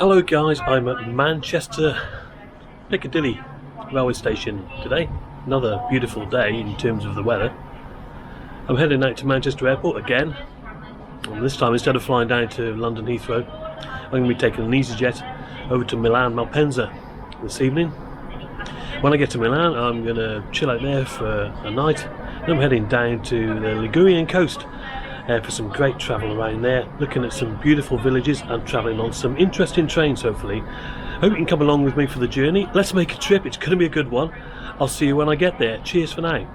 Hello guys, I'm at Manchester Piccadilly railway station today. Another beautiful day in terms of the weather. I'm heading out to Manchester Airport again, and this time instead of flying down to London Heathrow, I'm going to be taking an Easyjet over to Milan Malpensa this evening. When I get to Milan, I'm going to chill out there for a night, and I'm heading down to the Ligurian Coast for some great travel around there, looking at some beautiful villages and travelling on some interesting trains hopefully. Hope you can come along with me for the journey. Let's make a trip, it's going to be a good one. I'll see you when I get there. Cheers for now.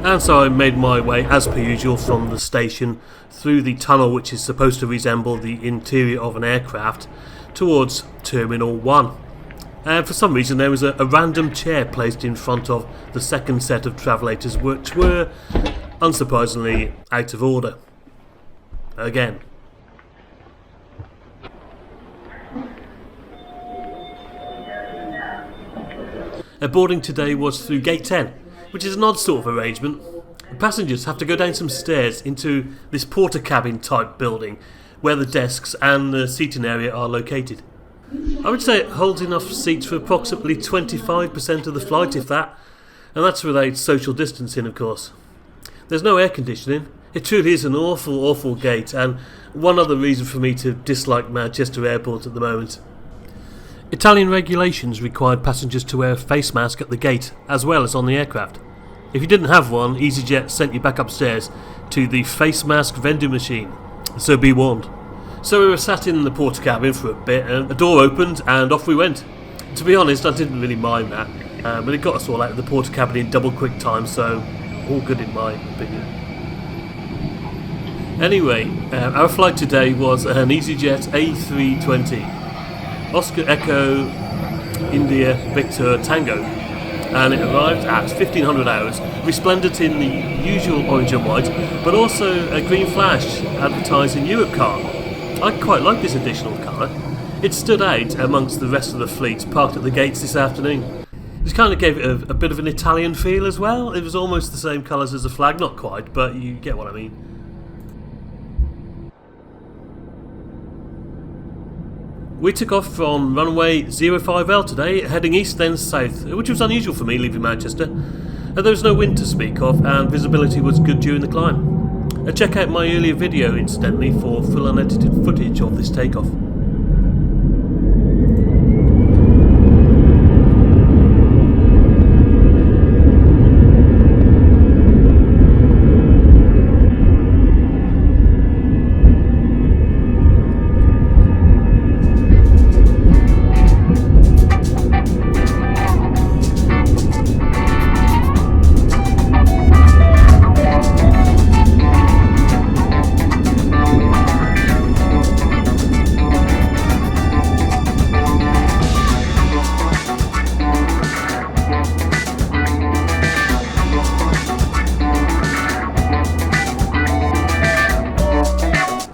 And so I made my way, as per usual, from the station through the tunnel which is supposed to resemble the interior of an aircraft towards Terminal 1. And for some reason there was a random chair placed in front of the second set of travellators, which were, unsurprisingly, out of order. Again. Boarding today was through Gate 10, which is an odd sort of arrangement. The passengers have to go down some stairs into this porter cabin type building, where the desks and the seating area are located. I would say it holds enough seats for approximately 25% of the flight, if that, and that's without social distancing, of course. There's no air conditioning. It truly is an awful gate, and one other reason for me to dislike Manchester Airport at the moment. Italian regulations required passengers to wear a face mask at the gate, as well as on the aircraft. If you didn't have one, Easyjet sent you back upstairs to the face mask vending machine, so be warned. So we were sat in the porter cabin for a bit, and a door opened and off we went. To be honest, I didn't really mind that, but it got us all out of the porter cabin in double quick time, so all good in my opinion. Anyway, our flight today was an Easyjet A320, Oscar Echo India Victor Tango, and it arrived at 1500 hours, resplendent in the usual orange and white, but also a green flash advertising Europe car. I quite like this additional colour. It stood out amongst the rest of the fleet parked at the gates this afternoon. It kind of gave it a bit of an Italian feel as well. It was almost the same colours as the flag, not quite, but you get what I mean. We took off from runway 05L today, heading east then south, which was unusual for me leaving Manchester. There was no wind to speak of, and visibility was good during the climb. Check out my earlier video, incidentally, for full unedited footage of this takeoff.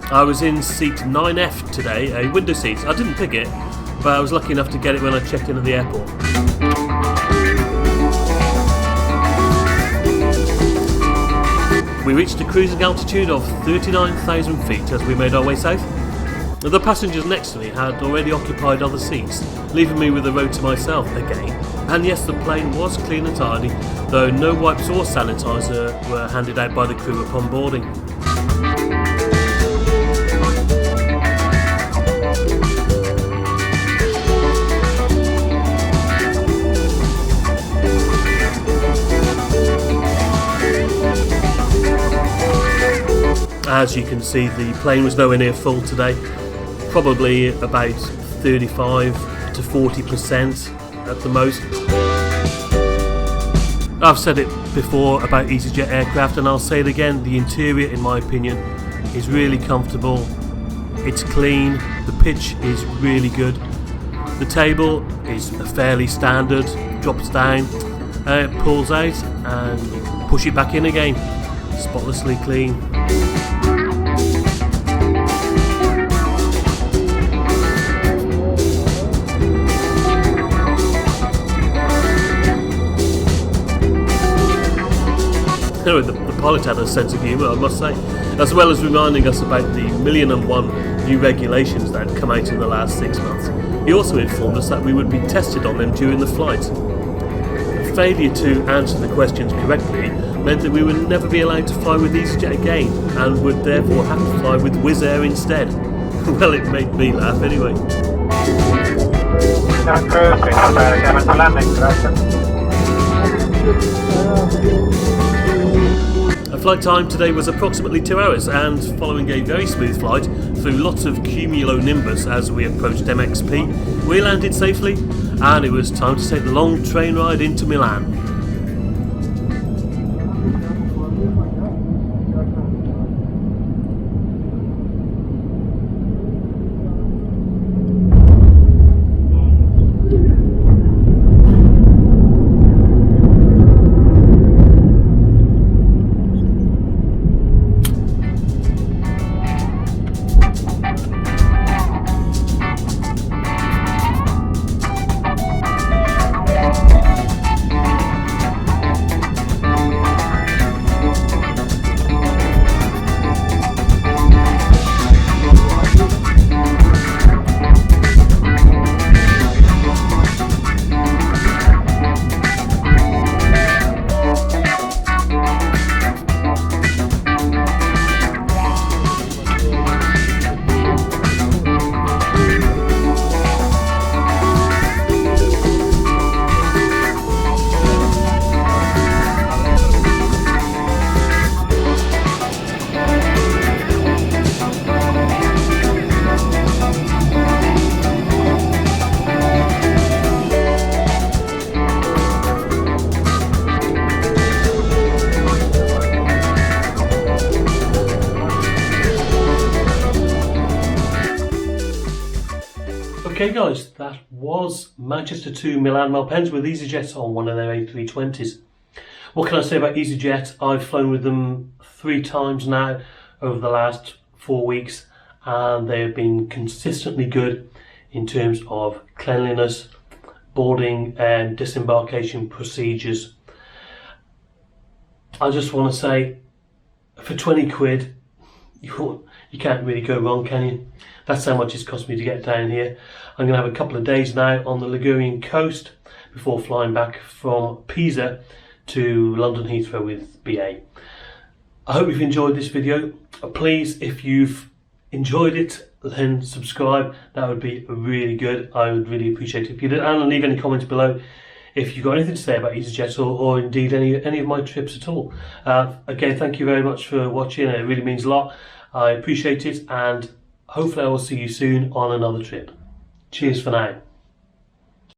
I was in seat 9F today, a window seat. I didn't pick it, but I was lucky enough to get it when I checked in at the airport. We reached a cruising altitude of 39,000 feet as we made our way south. The passengers next to me had already occupied other seats, leaving me with the road to myself again. And yes, the plane was clean and tidy, though no wipes or sanitizer were handed out by the crew upon boarding. As you can see, the plane was nowhere near full today, probably about 35 to 40% at the most. I've said it before about Easyjet aircraft, and I'll say it again, the interior, in my opinion, is really comfortable, it's clean, the pitch is really good, the table is fairly standard, drops down, it pulls out and you push it back in again, spotlessly clean. Anyway, the pilot had a sense of humour, I must say, as well as reminding us about the 1,000,001 new regulations that had come out in the last 6 months. He also informed us that we would be tested on them during the flight. The failure to answer the questions correctly meant that we would never be allowed to fly with EasyJet again, and would therefore have to fly with Wizz Air instead. Well, it made me laugh anyway. Our flight time today was approximately 2 hours, and following a very smooth flight through lots of cumulonimbus as we approached MXP, we landed safely, and it was time to take the long train ride into Milan. Okay guys, that was Manchester to Milan Malpensa with EasyJet on one of their A320s. What can I say about EasyJet? I've flown with them 3 times now over the last 4 weeks, and they have been consistently good in terms of cleanliness, boarding and disembarkation procedures. I just want to say, for 20 quid, you can't really go wrong, can you? That's how much it's cost me to get down here. I'm going to have a couple of days now on the Ligurian Coast before flying back from Pisa to London Heathrow with BA. I hope you've enjoyed this video. Please, if you've enjoyed it, then subscribe. That would be really good. I would really appreciate it if you did, and leave any comments below if you've got anything to say about EasyJet or indeed any of my trips at all. Again, thank you very much for watching. It really means a lot. I appreciate it, and hopefully I will see you soon on another trip. Cheers for now.